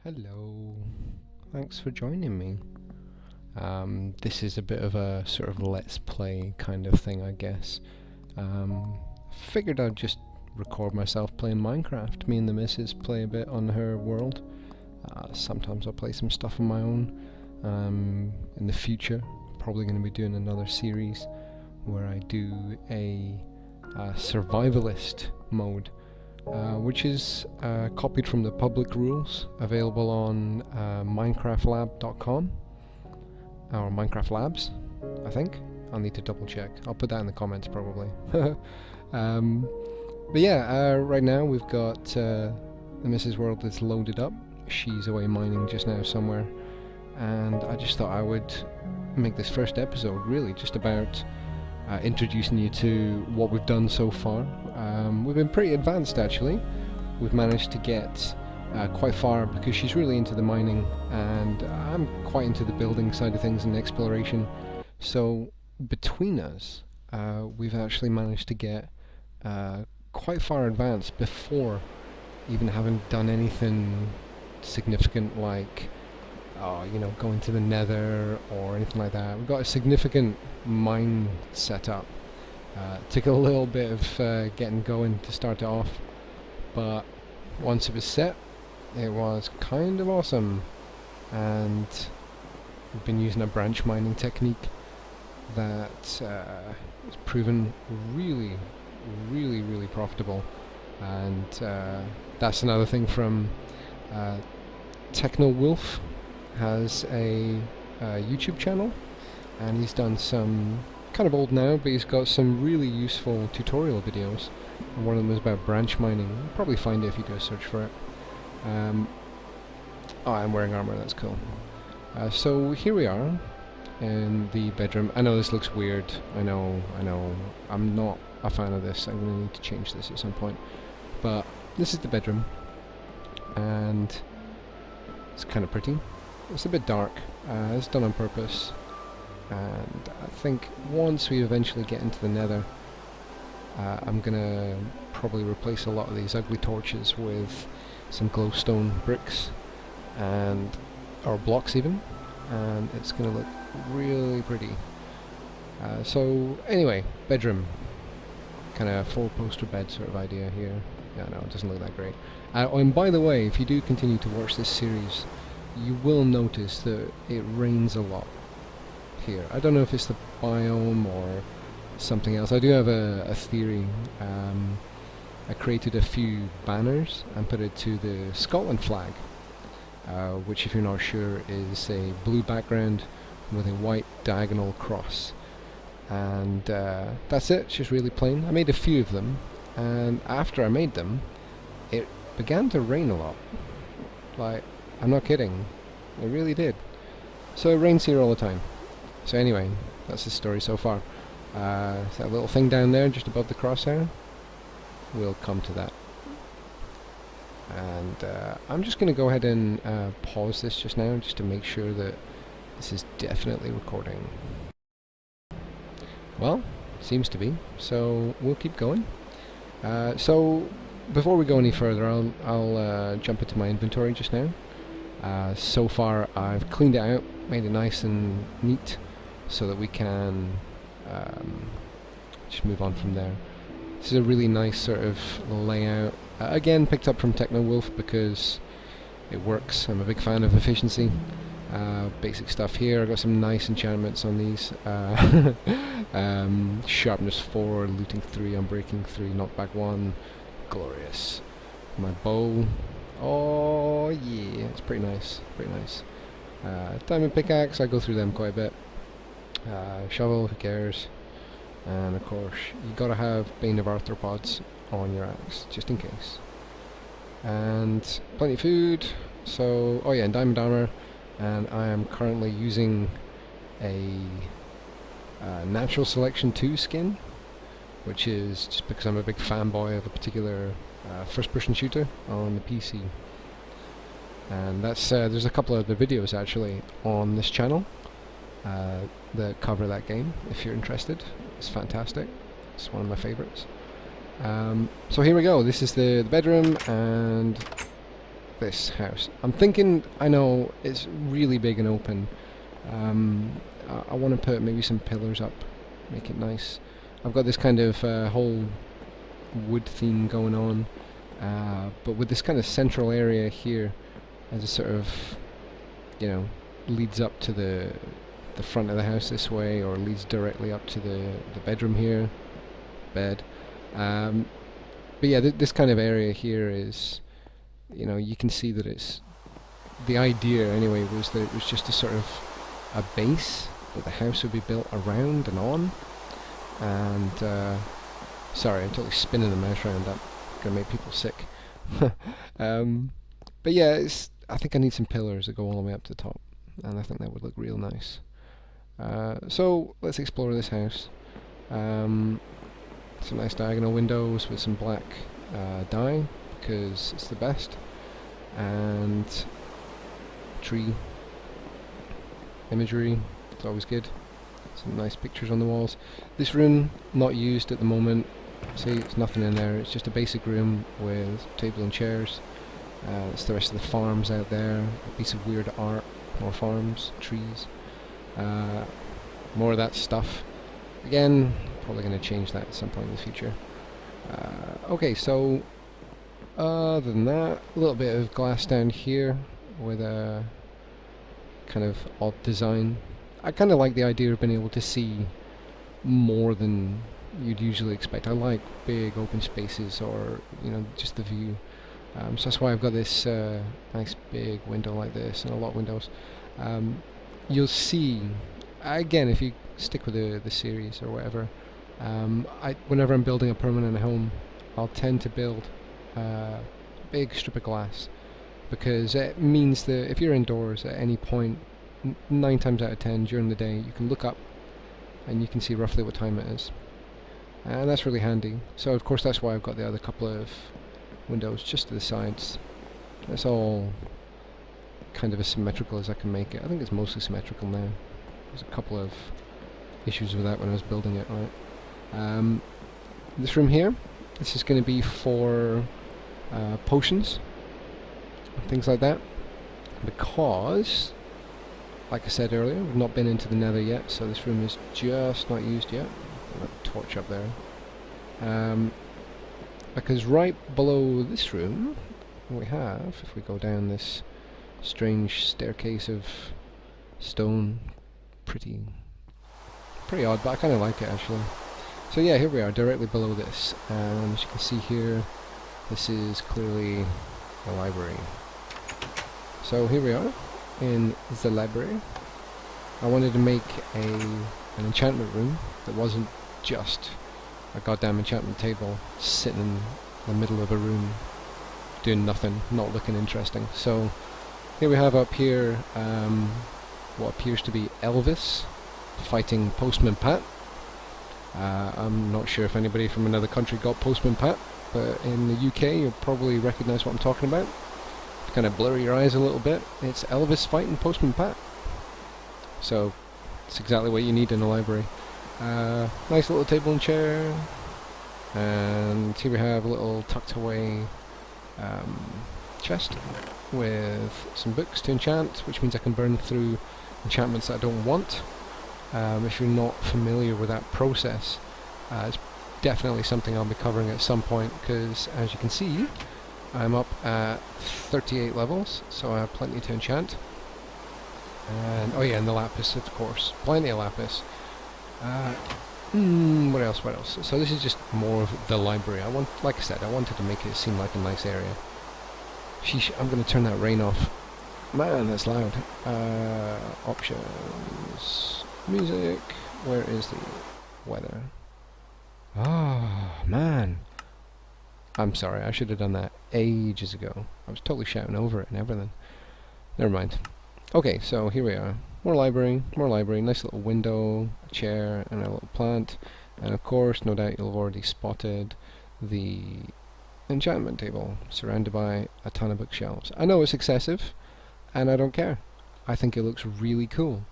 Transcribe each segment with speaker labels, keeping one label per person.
Speaker 1: Hello, thanks for joining me. This is a bit of a sort of let's play kind of thing, I guess. Figured I'd just record myself playing Minecraft. Me and the missus play a bit on her world. Sometimes I'll play some stuff on my own. In the future, probably going to be doing another series where I do a survivalist mode. Which is copied from the public rules, available on minecraftlab.com or Minecraft Labs, I think. I'll need to double check. I'll put that in the comments probably. But yeah, right now we've got the Mrs. World is loaded up. She's away mining just now somewhere, and I just thought I would make this first episode really just about introducing you to what we've done so far. We've been pretty advanced actually. We've managed to get quite far because she's really into the mining and I'm quite into the building side of things and exploration. So between us, we've actually managed to get quite far advanced before even having done anything significant like going to the nether or anything like that. We've got a significant mine set up. Took a little bit of getting going to start it off, but once it was set, it was kind of awesome. And we've been using a branch mining technique that has proven really, really profitable. And that's another thing from Techno Wolf. Has a YouTube channel, and he's done some kind of old now, but he's got some really useful tutorial videos, and one of them is about branch mining. You'll probably find it if you go search for it. Oh, I'm wearing armor, that's cool. So here we are in the bedroom. I know this looks weird, I know, I'm not a fan of this. I'm going to need to change this at some point, but this is the bedroom, and it's kind of pretty. It's a bit dark. It's done on purpose, and I think once we eventually get into the nether, I'm gonna probably replace a lot of these ugly torches with some glowstone bricks or blocks even, and it's gonna look really pretty. So anyway, bedroom, kind of 4-poster bed sort of idea here. Yeah, no, it doesn't look that great. And by the way, if you do continue to watch this series, you will notice that it rains a lot here. I don't know if it's the biome or something else. I do have a theory. I created a few banners and put it to the Scotland flag, which, if you're not sure, is a blue background with a white diagonal cross. And that's it. It's just really plain. I made a few of them, and after I made them, it began to rain a lot. Like, I'm not kidding, it really did. So it rains here all the time. So anyway, that's the story so far. That little thing down there just above the crosshair, we'll come to that. And I'm just going to go ahead and pause this just now just to make sure that this is definitely recording. Well, seems to be, so we'll keep going. So before we go any further, I'll jump into my inventory just now. So far I've cleaned it out, made it nice and neat, so that we can just move on from there. This is a really nice sort of layout. Again, picked up from Techno Wolf because it works. I'm a big fan of efficiency. Basic stuff here. I've got some nice enchantments on these. Sharpness 4, looting 3, unbreaking 3, knockback 1. Glorious. My bow. Oh yeah, it's pretty nice, diamond pickaxe, I go through them quite a bit. Shovel, who cares? And of course, you gotta have Bane of Arthropods on your axe, just in case. And plenty of food, so, oh yeah, and diamond armor, and I am currently using a Natural Selection 2 skin, which is just because I'm a big fanboy of a particular first-person shooter on the PC, and that's there's a couple of other videos actually on this channel that cover that game. If you're interested, it's fantastic. It's one of my favorites. So here we go. This is the bedroom, and this house. I'm thinking, I know it's really big and open. I want to put maybe some pillars up, make it nice. I've got this kind of whole wood theme going on, but with this kind of central area here as a sort of, you know, leads up to the front of the house this way, or leads directly up to the bedroom here, bed. But yeah, this kind of area here is, you know, you can see that it's, the idea anyway was that it was just a sort of a base that the house would be built around and on. And sorry, I'm totally spinning the mouse around, that's gonna make people sick. But yeah, I think I need some pillars that go all the way up to the top, and I think that would look real nice. So let's explore this house. Some nice diagonal windows with some black dye, because it's the best. And tree imagery, it's always good. Some nice pictures on the walls. This room, not used at the moment. See, there's nothing in there. It's just a basic room with table and chairs. It's the rest of the farms out there. A piece of weird art. More farms, trees. More of that stuff. Again, probably going to change that at some point in the future. Okay, so other than that, a little bit of glass down here with a kind of odd design. I kind of like the idea of being able to see more than you'd usually expect. I like big open spaces, or, you know, just the view. So that's why I've got this nice big window like this, and a lot of windows. You'll see, again, if you stick with the series or whatever, whenever I'm building a permanent home, I'll tend to build a big strip of glass, because it means that if you're indoors at any point, 9 times out of 10 during the day, you can look up and you can see roughly what time it is, and that's really handy. So of course that's why I've got the other couple of windows just to the sides. It's all kind of as symmetrical as I can make it. I think it's mostly symmetrical now. There's a couple of issues with that when I was building it, right? This room here, this is going to be for potions and things like that, because, like I said earlier, we've not been into the nether yet, so this room is just not used yet. Got a torch up there. Because right below this room, we have, if we go down this strange staircase of stone, pretty odd, but I kind of like it actually. So yeah, here we are, directly below this, and as you can see here, this is clearly a library. So here we are in the library. I wanted to make an enchantment room that wasn't just a goddamn enchantment table sitting in the middle of a room doing nothing, not looking interesting. So here we have up here what appears to be Elvis fighting Postman Pat. I'm not sure if anybody from another country got Postman Pat, but in the UK you'll probably recognise what I'm talking about. Kind of blur your eyes a little bit. It's Elvis fighting Postman Pat. So it's exactly what you need in a library. Nice little table and chair, and here we have a little tucked away chest with some books to enchant, which means I can burn through enchantments that I don't want. If you're not familiar with that process, it's definitely something I'll be covering at some point, because as you can see, I'm up at 38 levels, so I have plenty to enchant. And oh yeah, and the lapis, of course, plenty of lapis. What else? So this is just more of the library. Like I said, I wanted to make it seem like a nice area. Sheesh, I'm going to turn that rain off. Man, that's loud. Options, music. Where is the weather? Ah, man. I'm sorry, I should have done that ages ago. I was totally shouting over it and everything. Never mind. Okay, so here we are. More library, nice little window, a chair, and a little plant. And of course, no doubt you'll have already spotted the enchantment table, surrounded by a ton of bookshelves. I know it's excessive, and I don't care. I think it looks really cool.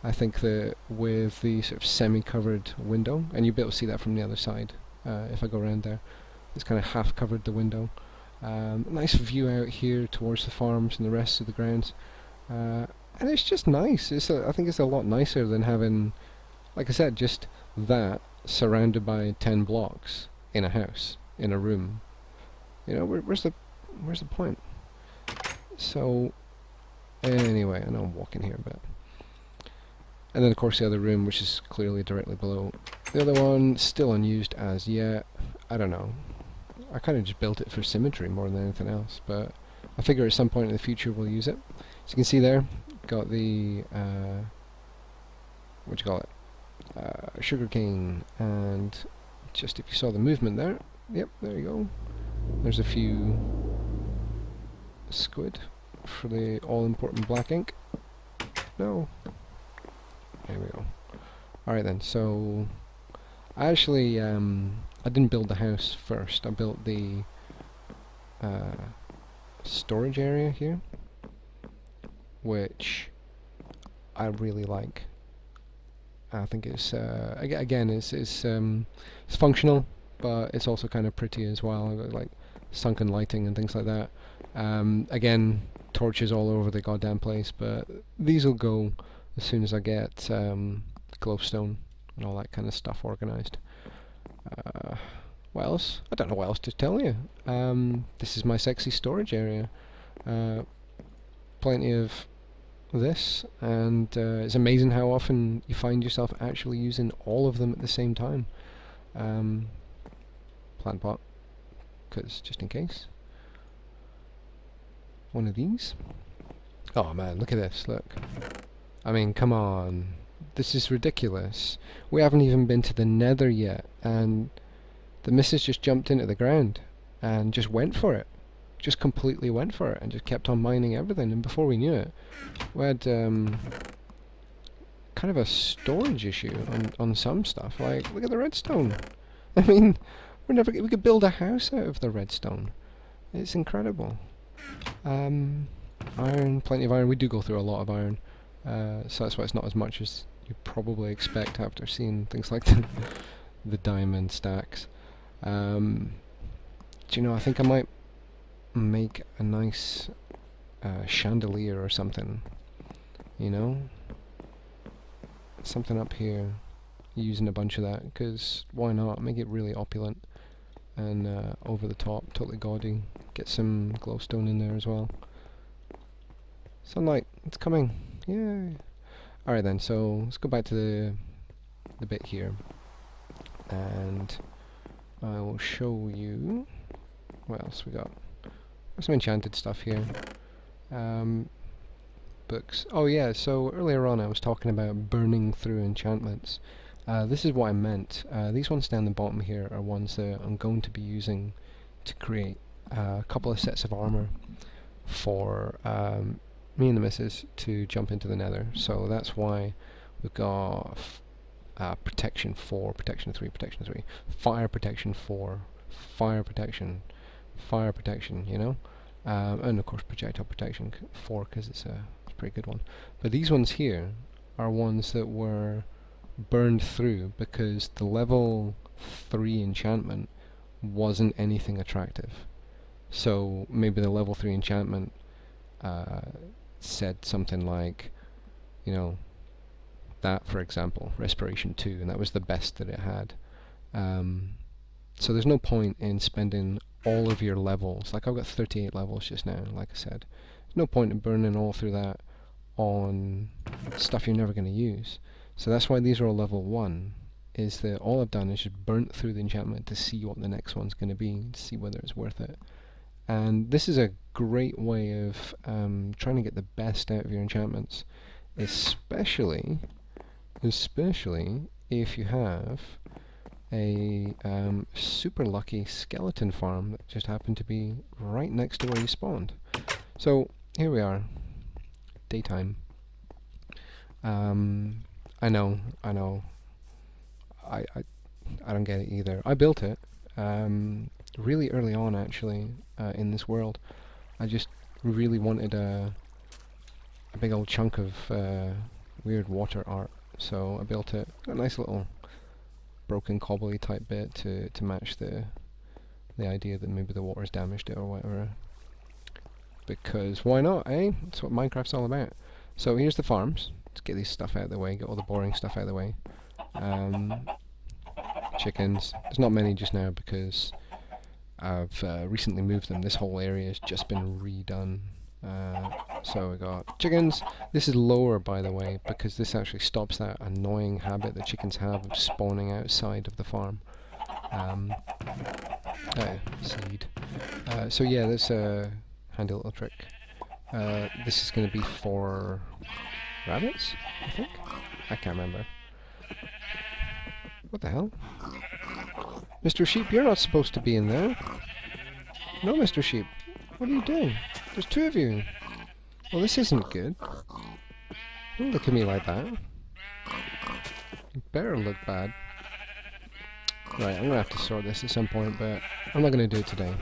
Speaker 1: I think that with the sort of semi-covered window, and you'll be able to see that from the other side, if I go around there. It's kind of half covered the window. Nice view out here towards the farms and the rest of the grounds. And it's just nice. I think it's a lot nicer than having, like I said, just that surrounded by 10 blocks in a house, in a room. You know, where's the point? So, anyway, I know I'm walking here, but... And then of course the other room, which is clearly directly below. The other one, still unused as yet. I don't know. I kind of just built it for symmetry more than anything else, but I figure at some point in the future we'll use it. As you can see there, got the, what do you call it? Sugar cane, and just if you saw the movement there, yep, there you go. There's a few squid for the all-important black ink. No. There we go. Alright then, so I actually, I didn't build the house first. I built the storage area here, which I really like. I think it's, again, it's functional, but it's also kind of pretty as well. I've got like sunken lighting and things like that. Again, torches all over the goddamn place, but these will go as soon as I get glowstone and all that kind of stuff organised. What else? I don't know what else to tell you. This is my sexy storage area. Plenty of this, and it's amazing how often you find yourself actually using all of them at the same time. Plant pot, because just in case. One of these. Oh man, look at this, look. I mean, come on. This is ridiculous. We haven't even been to the Nether yet, and the missus just jumped into the ground and just went for it. Just completely went for it and just kept on mining everything, and before we knew it, we had kind of a storage issue on some stuff. Like, look at the redstone. I mean, we could build a house out of the redstone. It's incredible. Iron, plenty of iron. We do go through a lot of iron. So that's why it's not as much as you probably expect after seeing things like the diamond stacks. Do you know, I think I might make a nice chandelier or something, you know? Something up here, using a bunch of that, because why not? Make it really opulent and over the top, totally gaudy. Get some glowstone in there as well. Sunlight, it's coming. Yay! Alright then, so let's go back to the bit here, and I will show you what else we got. There's some enchanted stuff here. Books. Oh yeah, so earlier on I was talking about burning through enchantments. This is what I meant. These ones down the bottom here are ones that I'm going to be using to create a couple of sets of armor for me and the missus to jump into the Nether. So that's why we've got protection 4, protection 3, protection 3, fire protection 4, fire protection, you know, and of course projectile protection 4, because it's a pretty good one. But these ones here are ones that were burned through because the level 3 enchantment wasn't anything attractive. So maybe the level 3 enchantment said something like, you know, that for example, respiration 2, and that was the best that it had. So there's no point in spending all of your levels, like I've got 38 levels just now, like I said. There's no point in burning all through that on stuff you're never going to use. So that's why these are all level 1, is that all I've done is just burnt through the enchantment to see what the next one's going to be, to see whether it's worth it. And this is a great way of trying to get the best out of your enchantments, especially if you have a super lucky skeleton farm that just happened to be right next to where you spawned. So here we are, daytime. I know, I don't get it either. I built it really early on, actually, in this world. I just really wanted a big old chunk of weird water art, so I built it. A nice little broken cobbly type bit to match the the idea that maybe the water's damaged it or whatever. Because why not, eh? That's what Minecraft's all about. So here's the farms. Let's get this stuff out of the way, get all the boring stuff out of the way. Chickens. There's not many just now because I've recently moved them. This whole area has just been redone. So we got chickens. This is lower, by the way, because this actually stops that annoying habit that chickens have of spawning outside of the farm. Seed. So yeah, there's a handy little trick. This is going to be for rabbits, I think? I can't remember. What the hell? Mr. Sheep, you're not supposed to be in there. No, Mr. Sheep. What are you doing? There's two of you. Well, this isn't good. Don't look at me like that. You better look bad. Right, I'm going to have to sort this at some point, but I'm not going to do it today.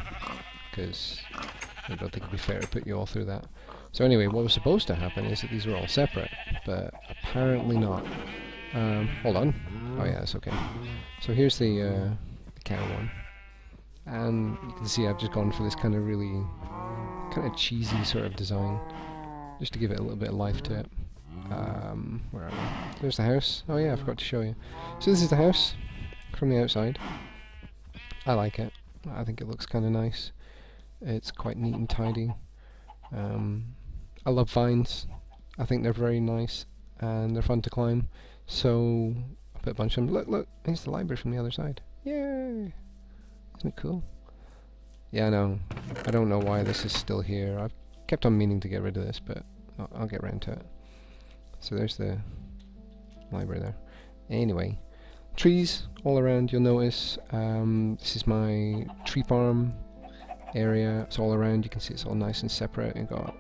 Speaker 1: Because I don't think it'd be fair to put you all through that. So anyway, what was supposed to happen is that these were all separate, but apparently not. Hold on. Oh yeah, it's okay. So here's the cow one. And you can see I've just gone for this kind of really kind of cheesy sort of design, just to give it a little bit of life to it. Where are we? There's the house. Oh yeah, I forgot to show you. So this is the house from the outside. I like it. I think it looks kind of nice. It's quite neat and tidy. I love vines. I think they're very nice and they're fun to climb. So I put a bunch of them. Look, here's the library from the other side. Yay! Isn't it cool? Yeah, I know. I don't know why this is still here. I've kept on meaning to get rid of this, but I'll get around to it. So there's the library there. Anyway, trees all around, you'll notice. This is my tree farm area. It's all around. You can see it's all nice and separate. You've got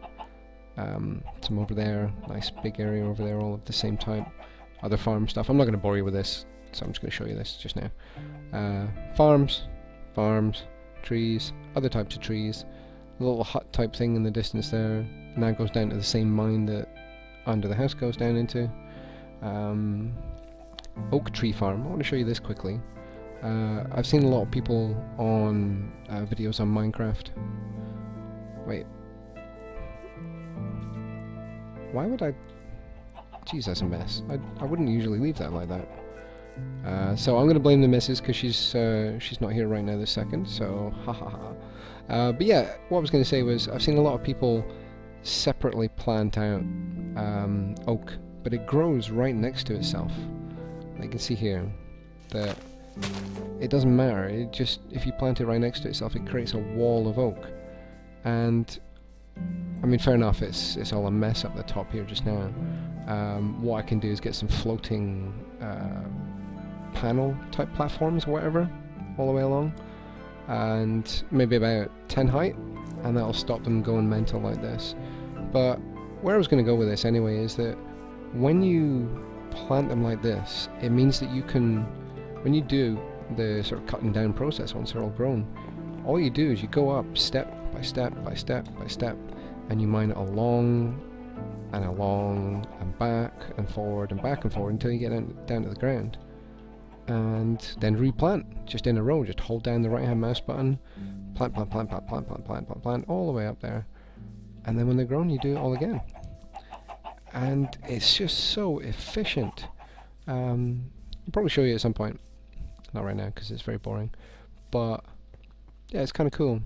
Speaker 1: some over there, nice big area over there, all of the same type. Other farm stuff. I'm not going to bore you with this, so I'm just going to show you this just now. Farms, trees, other types of trees. A little hut type thing in the distance there, and that goes down to the same mine that under the house goes down into. Oak tree farm. I want to show you this quickly. I've seen a lot of people on videos on Minecraft. Wait. Why would I... Jeez, that's a mess. I wouldn't usually leave that like that. So I'm going to blame the missus because she's not here right now this second, so ha ha ha. But yeah, what I was going to say was I've seen a lot of people separately plant out oak, but it grows right next to itself. You can see here that it doesn't matter. It just, if you plant it right next to itself, it creates a wall of oak. And I mean, fair enough, it's all a mess up the top here just now. What I can do is get some floating panel type platforms or whatever all the way along, and maybe about 10 height, and that'll stop them going mental like this. But where I was going to go with this anyway is that when you plant them like this, it means that you can, when you do the sort of cutting down process once they're all grown, all you do is you go up step by step by step by step, and you mine it along and along and back and forward and back and forward until you get down to the ground, and then replant just in a row. Just hold down the right hand mouse button, plant all the way up there, and then when they're grown you do it all again, and it's just so efficient. I'll probably show you at some point, not right now because it's very boring, but yeah, it's kind of cool,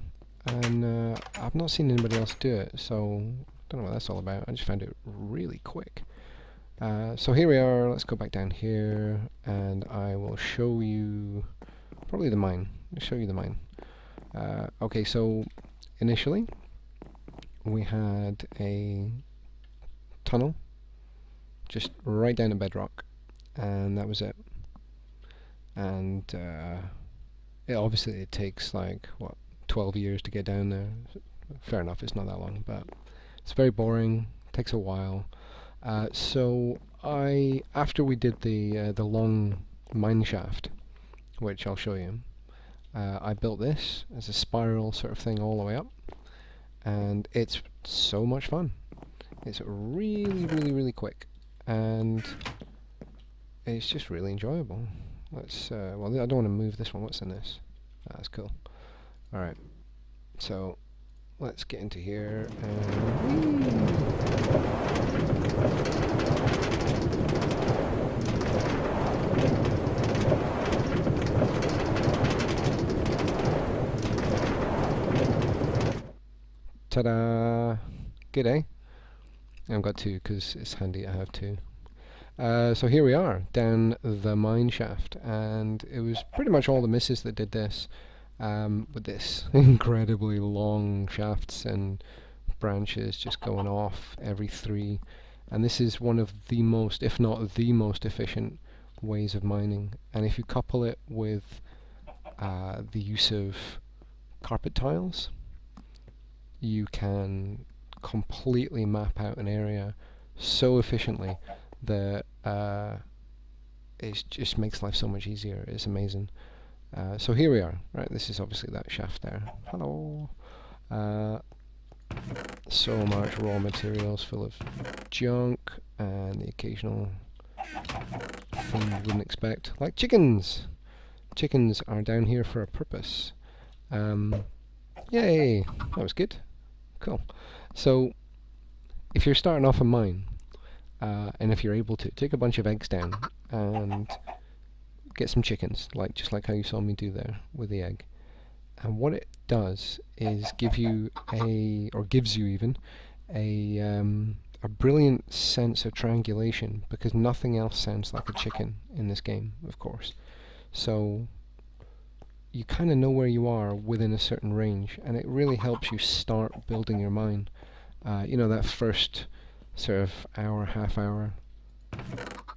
Speaker 1: and I've not seen anybody else do it, so don't know what that's all about. I just found it really quick. So here we are. Let's go back down here, and I will show you probably the mine. I'll show you the mine. Okay, so initially we had a tunnel just right down to bedrock, and that was it. And obviously it takes like what, 12 years to get down there. Fair enough, it's not that long, but it's very boring, takes a while. So after we did the long mine shaft, which I'll show you, I built this as a spiral sort of thing all the way up, and it's so much fun. It's really quick, and it's just really enjoyable. Let's well, I don't want to move this one. What's in this? That's cool. Alright, so let's get into here and ta-da! Good, eh? I've got two because it's handy I have two. So here we are, down the mine shaft, and it was pretty much all the misses that did this, with this incredibly long shafts and branches just going off every three, and this is one of the most, if not the most efficient ways of mining. And if you couple it with the use of carpet tiles, you can completely map out an area so efficiently that it just makes life so much easier. It's amazing. So here we are. Right, this is obviously that shaft there. Hello. So much raw materials full of junk and the occasional thing you wouldn't expect, like chickens. Chickens are down here for a purpose. Yay! That was good. Cool. So if you're starting off a mine, and if you're able to, take a bunch of eggs down and get some chickens, just like how you saw me do there with the egg. And what it does is give you gives you even a brilliant sense of triangulation, because nothing else sounds like a chicken in this game, of course. So you kind of know where you are within a certain range, and it really helps you start building your mine. You know, that first sort of hour, half hour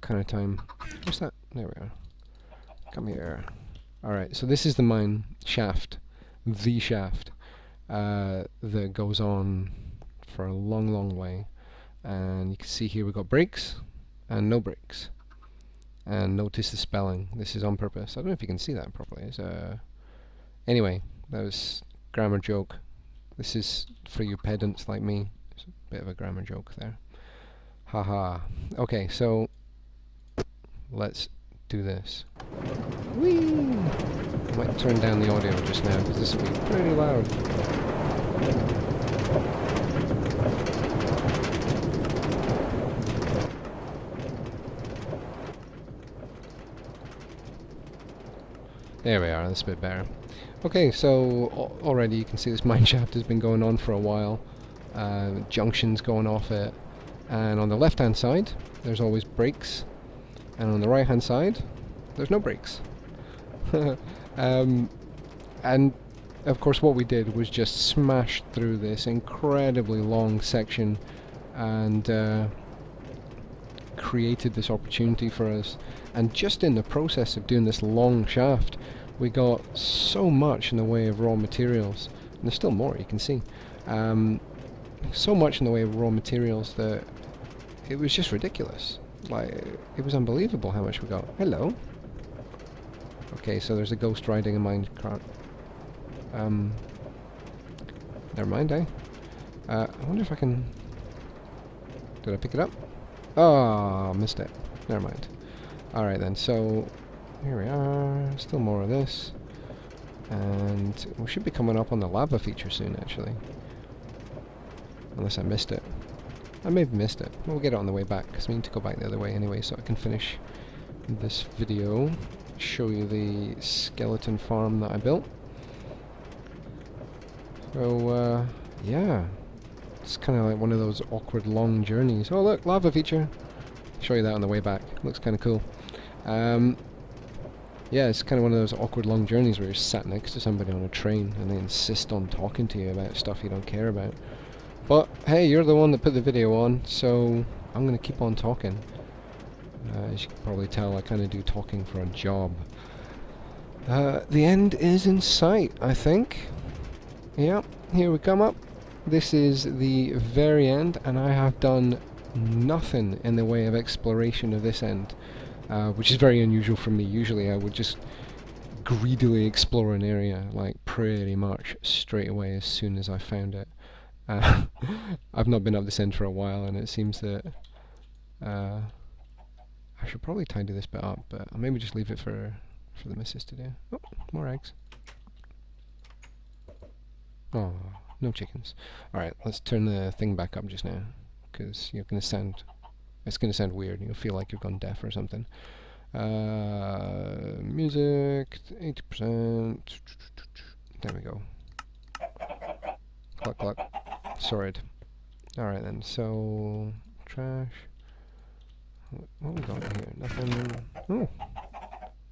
Speaker 1: kind of time. What's that? There we are. Come here. Alright, so this is the mine shaft. The shaft that goes on for a long, long way. And you can see here we've got breaks and no breaks. And notice the spelling. This is on purpose. I don't know if you can see that properly. Anyway, that was a grammar joke. This is for you pedants like me. It's a bit of a grammar joke there. Haha. Okay, so let's do this. Whee! I might turn down the audio just now because this will be pretty loud. There we are, that's a bit better. Okay, so already you can see this mine shaft has been going on for a while. Junctions going off it. And on the left hand side, there's always breaks. And on the right hand side, there's no breaks. And of course what we did was just smash through this incredibly long section and created this opportunity for us. And just in the process of doing this long shaft, we got so much in the way of raw materials. And there's still more, you can see. So much in the way of raw materials that it was just ridiculous. Like, it was unbelievable how much we got. Hello. Okay, so there's a ghost riding a minecart. Never mind, eh? I wonder if I can... Did I pick it up? Oh, missed it. Never mind. Alright then, so... Here we are. Still more of this. And we should be coming up on the lava feature soon, actually. Unless I missed it. I may have missed it. We'll get it on the way back, because we need to go back the other way anyway, so I can finish this video. Show you the skeleton farm that I built. So, yeah. It's kind of like one of those awkward long journeys. Oh look, lava feature! Show you that on the way back. Looks kind of cool. Yeah, it's kind of one of those awkward long journeys where you're sat next to somebody on a train and they insist on talking to you about stuff you don't care about. But hey, you're the one that put the video on, so I'm going to keep on talking. As you can probably tell, I kind of do talking for a job. The end is in sight, I think. Yeah, here we come up. This is the very end, and I have done nothing in the way of exploration of this end, which is very unusual for me. Usually I would just greedily explore an area, like pretty much straight away as soon as I found it. I've not been up this end for a while, and it seems that I should probably tidy this bit up, but I'll maybe just leave it for the missus to do. Oh, more eggs. Oh, no chickens. Alright, let's turn the thing back up just now, because you're gonna sound... It's gonna sound weird. You'll feel like you've gone deaf or something. Music, 80%. There we go. Cluck, cluck. Sorted. Alright then, so... Trash. What we got here? Nothing... Oh!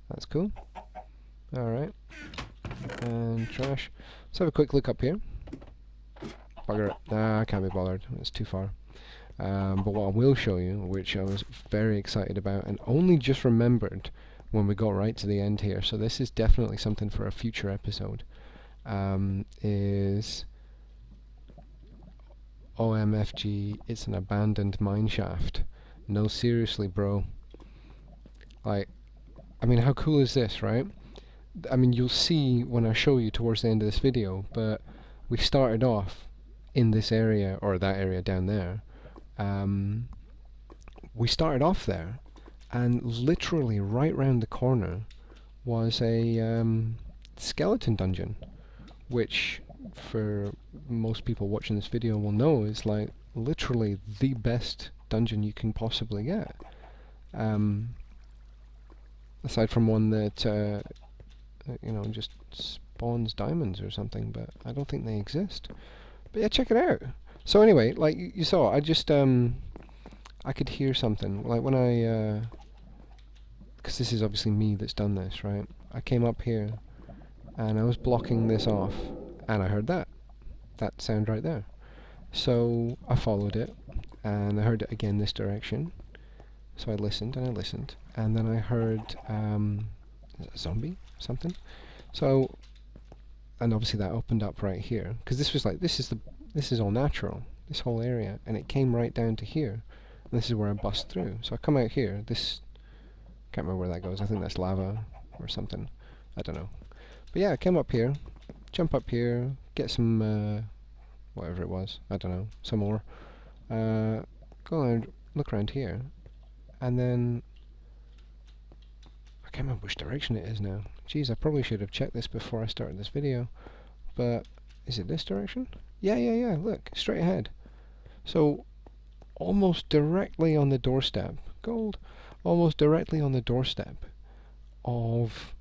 Speaker 1: That's cool. Alright. And trash. Let's have a quick look up here. Bugger it. Nah, I can't be bothered. It's too far. But what I will show you, which I was very excited about, and only just remembered when we got right to the end here, so this is definitely something for a future episode, is... OMFG, it's an abandoned mineshaft. No, seriously, bro. Like, I mean, how cool is this, right? I mean, you'll see when I show you towards the end of this video, but we started off in this area, or that area down there. We started off there, and literally right round the corner was a skeleton dungeon, which, for most people watching this video will know, is like literally the best dungeon you can possibly get. Aside from one that, you know, just spawns diamonds or something, but I don't think they exist. But yeah, check it out. So anyway, like you saw, I just, I could hear something, like when I, because this is obviously me that's done this, right? I came up here, and I was blocking this off, and I heard that sound right there. So I followed it, and I heard it again this direction. So I listened, and I listened, and then I heard a zombie, something. So, and obviously that opened up right here, because this was like, this is all natural, this whole area, and it came right down to here. And this is where I bust through. So I come out here. This, can't remember where that goes. I think that's lava or something. I don't know. But yeah, I came up here, jump up here, get some whatever it was. I don't know, some more. Go and look around here, and then I can't remember which direction it is now. Jeez, I probably should have checked this before I started this video. But is it this direction? Yeah. Look, straight ahead. So almost directly on the doorstep, gold. Almost directly on the doorstep of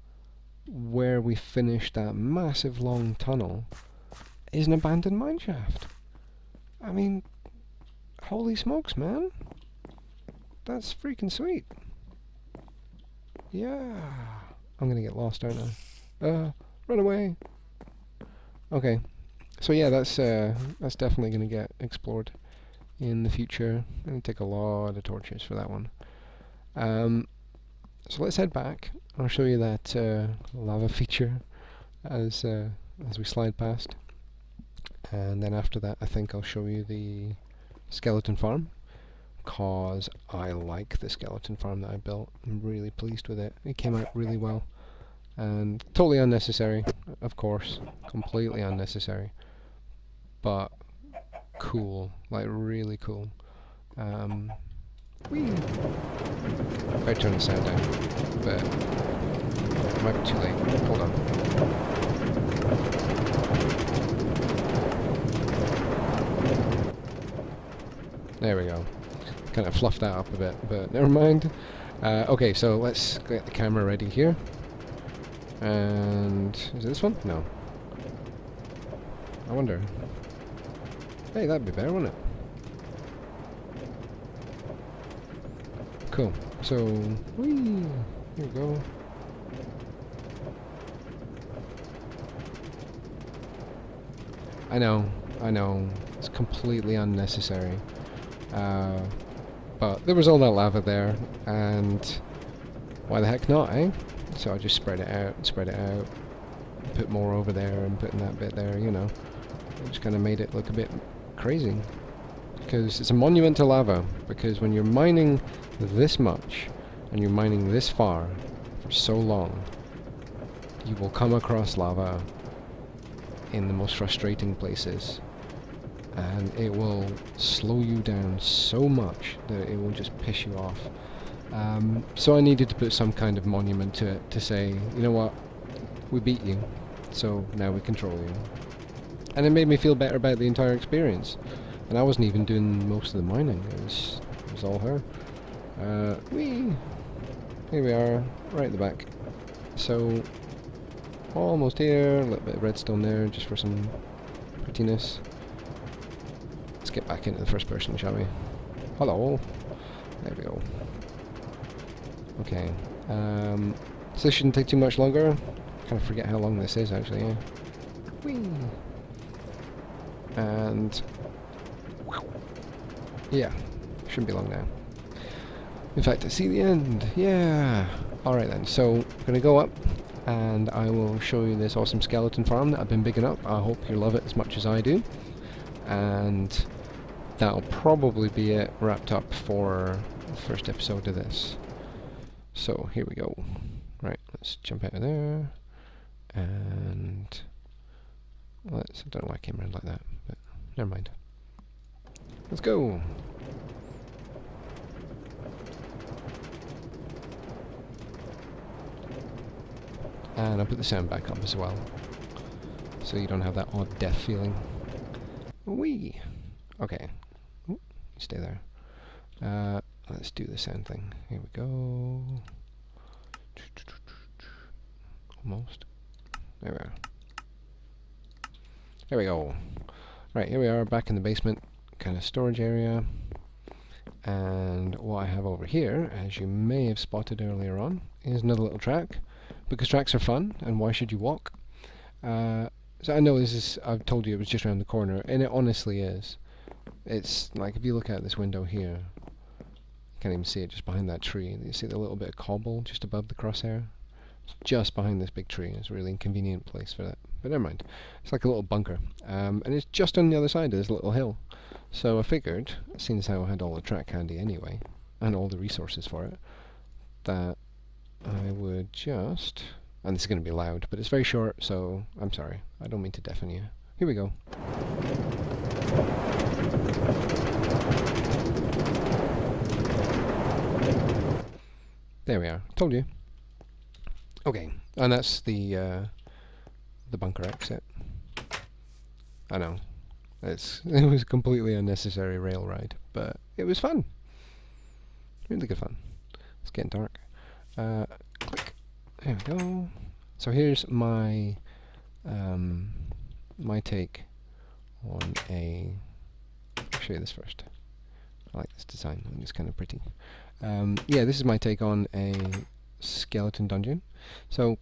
Speaker 1: where we finished that massive long tunnel is an abandoned mineshaft. I mean, holy smokes, man. That's freaking sweet. Yeah. I'm gonna get lost, aren't I? Run away. Okay. So yeah, that's definitely gonna get explored in the future. I'm gonna take a lot of torches for that one. So let's head back. I'll show you that lava feature as we slide past, and then after that, I think I'll show you the skeleton farm, cause I like the skeleton farm that I built. I'm really pleased with it. It came out really well, and totally unnecessary, of course, completely unnecessary, but cool, like really cool. Whee! I turn the sound down, but it might be too late. Hold on. There we go. Kind of fluffed that up a bit, but never mind. Okay, so let's get the camera ready here. And is it this one? No. I wonder. Hey, that'd be better, wouldn't it? Cool. So, whee, here we go. I know, it's completely unnecessary. But there was all that lava there, and why the heck not, eh? So I just spread it out, put more over there, and put in that bit there, you know. It just kind of made it look a bit crazy. Because it's a monument to lava, because when you're mining this much, and you're mining this far, for so long, you will come across lava in the most frustrating places, and it will slow you down so much that it will just piss you off. So I needed to put some kind of monument to it, to say, you know what, we beat you, so now we control you. And it made me feel better about the entire experience. And I wasn't even doing most of the mining. It was all her. Whee! Here we are, right at the back. So, almost here. A little bit of redstone there, just for some prettiness. Let's get back into the first person, shall we? Hello. There we go. Okay. So this shouldn't take too much longer. I kind of forget how long this is, actually. Yeah. Whee! And yeah, shouldn't be long now. In fact, I see the end. Yeah. Alright then, so I'm gonna go up and I will show you this awesome skeleton farm that I've been bigging up. I hope you love it as much as I do. And that'll probably be it wrapped up for the first episode of this. So here we go. Right, let's jump out of there. And I don't know why I came around like that, but never mind. Let's go! And I'll put the sound back up as well, so you don't have that odd death feeling. Whee! Okay. Ooh, stay there. Let's do the sound thing. Here we go. Almost. There we are. There we go. Right, here we are back in the basement kind of storage area. And what I have over here, as you may have spotted earlier on, is another little track. Because tracks are fun, and why should you walk? So I know this is, I've told you it was just around the corner, and it honestly is. It's like, if you look out this window here, you can't even see it just behind that tree. You see the little bit of cobble just above the crosshair? It's just behind this big tree. It's a really inconvenient place for that. But never mind. It's like a little bunker. And it's just on the other side of this little hill. So I figured, seeing as how I had all the track handy anyway, and all the resources for it, that I would just... And this is going to be loud, but it's very short, so I'm sorry. I don't mean to deafen you. Here we go. There we are. Told you. Okay, and that's the bunker exit. I know. It was a completely unnecessary rail ride, but it was fun. Really good fun. It's getting dark. Click. There we go. So here's my my take on a... I'll show you this first. I like this design. It's kind of pretty. Yeah, this is my take on a skeleton dungeon. So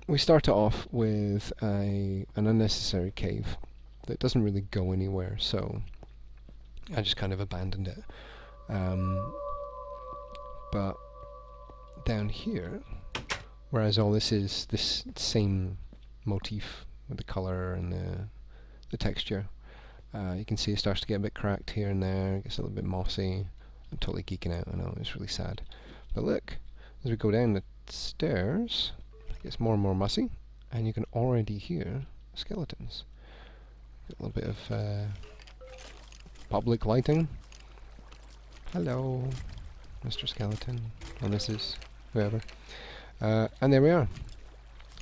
Speaker 1: we start off with an unnecessary cave that doesn't really go anywhere, so I just kind of abandoned it. But down here, whereas all this is this same motif with the colour and the texture, you can see it starts to get a bit cracked here and there, it gets a little bit mossy. I'm totally geeking out, I know, it's really sad. But look, as we go down the stairs, it gets more and more mossy, and you can already hear skeletons. Get a little bit of public lighting. Hello, Mr. Skeleton, and this is whoever. And there we are.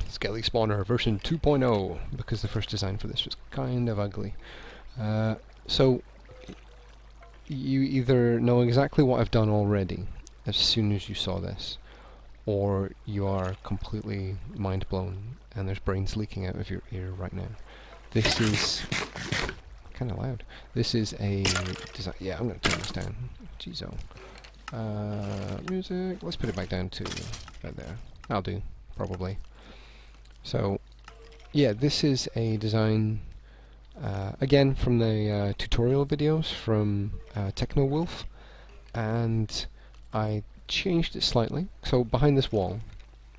Speaker 1: Skelly Spawner version 2.0, because the first design for this was kind of ugly. So you either know exactly what I've done already as soon as you saw this, or you are completely mind blown and there's brains leaking out of your ear right now. This is kind of loud. This is a design. Yeah, I'm going to turn this down. Jeez, music. Let's put it back down to right there. I'll do, probably. So, yeah, this is a design, again, from the tutorial videos from TechnoWolf, and I changed it slightly. So behind this wall,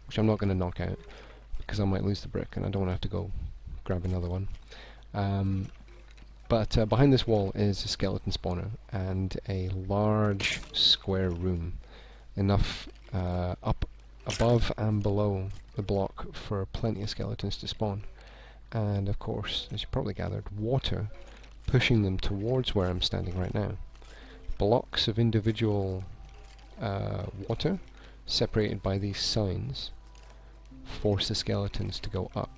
Speaker 1: which I'm not going to knock out, because I might lose the brick, and I don't want to have to go grab another one. But behind this wall is a skeleton spawner, and a large square room, enough up above and below the block for plenty of skeletons to spawn. And of course, as you probably gathered, water pushing them towards where I'm standing right now. Blocks of individual water, separated by these signs, force the skeletons to go up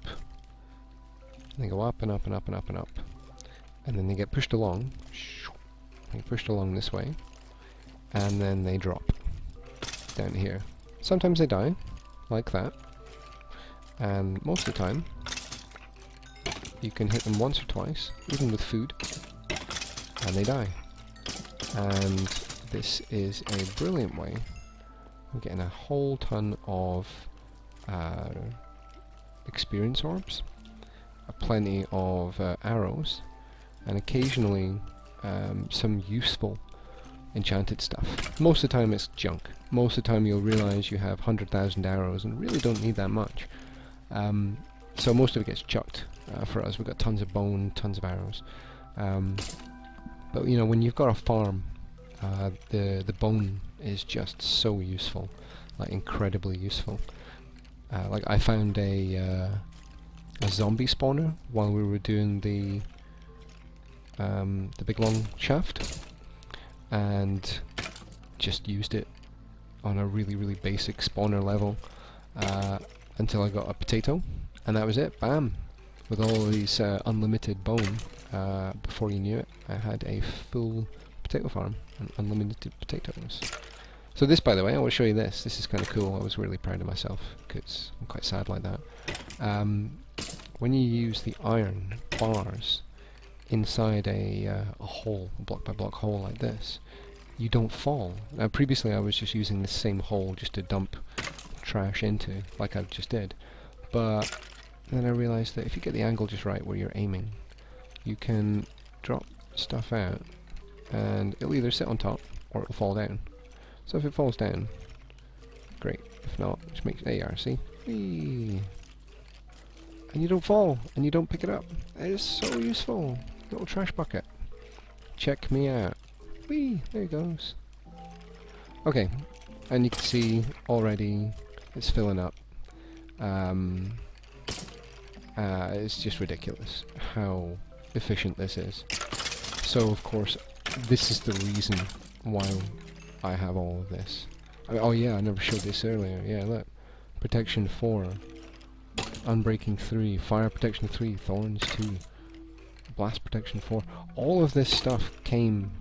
Speaker 1: And they go up and up and up and up and up. And then they get pushed along. They pushed along this way. And then they drop down here. Sometimes they die, like that. And most of the time, you can hit them once or twice, even with food, and they die. And this is a brilliant way of getting a whole ton of experience orbs, plenty of arrows, and occasionally some useful enchanted stuff. Most of the time it's junk. Most of the time you'll realize you have 100,000 arrows and really don't need that much. So most of it gets chucked for us. We've got tons of bone, tons of arrows. But you know, when you've got a farm, the bone is just so useful, like incredibly useful. Like I found a zombie spawner while we were doing the big long shaft, and just used it on a really basic spawner level until I got a potato, and that was it. Bam! With all these unlimited bone, before you knew it, I had a full potato farm and unlimited potatoes. So this, by the way, I will show you this. This is kind of cool. I was really proud of myself because I'm quite sad like that. When you use the iron bars inside a hole, a block by block hole like this, you don't fall. Now previously I was just using the same hole just to dump trash into, like I just did. But then I realised that if you get the angle just right where you're aiming, you can drop stuff out and it'll either sit on top or it'll fall down. So if it falls down, great. If not, just make... there you are, see? Whee! And you don't fall, and you don't pick it up. It is so useful. Little trash bucket. Check me out. Whee! There it goes. Okay, and you can see already it's filling up. It's just ridiculous how efficient this is. So of course, this is the reason why I have all of this. I mean, oh yeah, I never showed this earlier. Yeah, look. Protection 4. Unbreaking 3. Fire Protection 3. Thorns 2. Blast Protection 4. All of this stuff came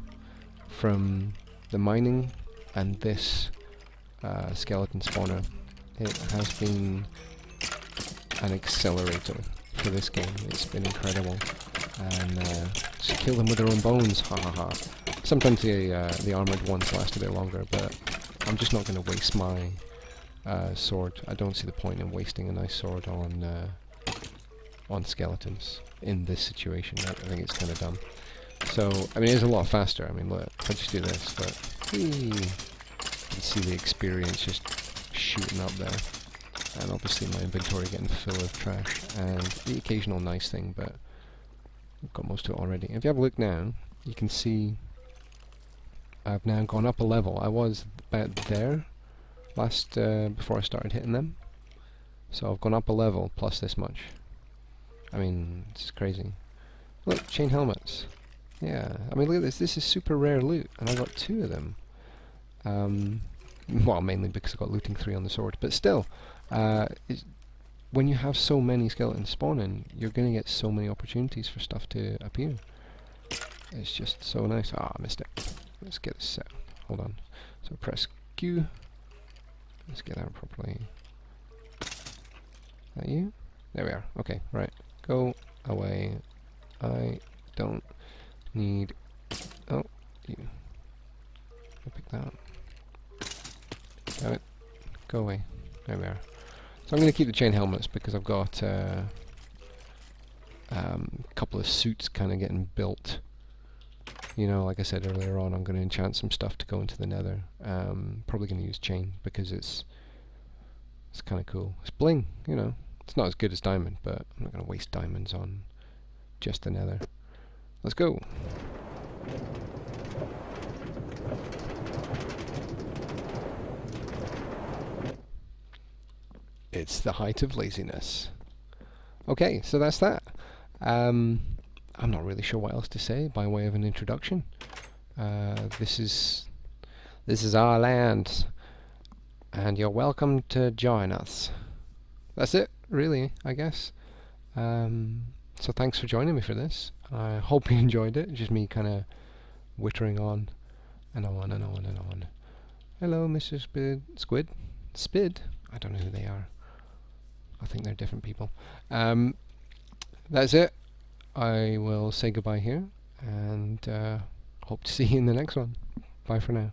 Speaker 1: from the mining and this skeleton spawner. It has been an accelerator for this game. It's been incredible. And just kill them with their own bones. Ha ha ha. Sometimes the armoured ones last a bit longer, but I'm just not going to waste my sword. I don't see the point in wasting a nice sword on skeletons in this situation. I think it's kind of dumb. So, I mean, it is a lot faster. I mean, look, if I just do this, but you can see the experience just shooting up there. And obviously my inventory getting full of trash, and the occasional nice thing, but I've got most of it already. If you have a look now, you can see I've now gone up a level. I was about there last before I started hitting them, so I've gone up a level plus this much. I mean, it's crazy. Look, chain helmets. Yeah, I mean, look at this. This is super rare loot, and I got 2 of them. Well, mainly because I got looting 3 on the sword, but still, when you have so many skeletons spawning, you're going to get so many opportunities for stuff to appear. It's just so nice. Ah, I missed it. Let's get this set up. Hold on. So press Q. Let's get that properly. Is that you? There we are. Okay, right. Go away. I don't need... oh, you. I'll pick that up. Damn it. Go away. There we are. So I'm going to keep the chain helmets because I've got a couple of suits kind of getting built. You know, like I said earlier on, I'm going to enchant some stuff to go into the nether. Probably going to use chain because it's kind of cool. It's bling, you know. It's not as good as diamond, but I'm not going to waste diamonds on just the nether. Let's go. It's the height of laziness. Okay, so that's that. I'm not really sure what else to say by way of an introduction. This is our land, and you're welcome to join us. That's it, really, I guess. So thanks for joining me for this. I hope you enjoyed it. Just me kind of wittering on and on and on and on. Hello, Mr. Squid? Spid? I don't know who they are. I think they're different people. That's it. I will say goodbye here, and hope to see you in the next one. Bye for now.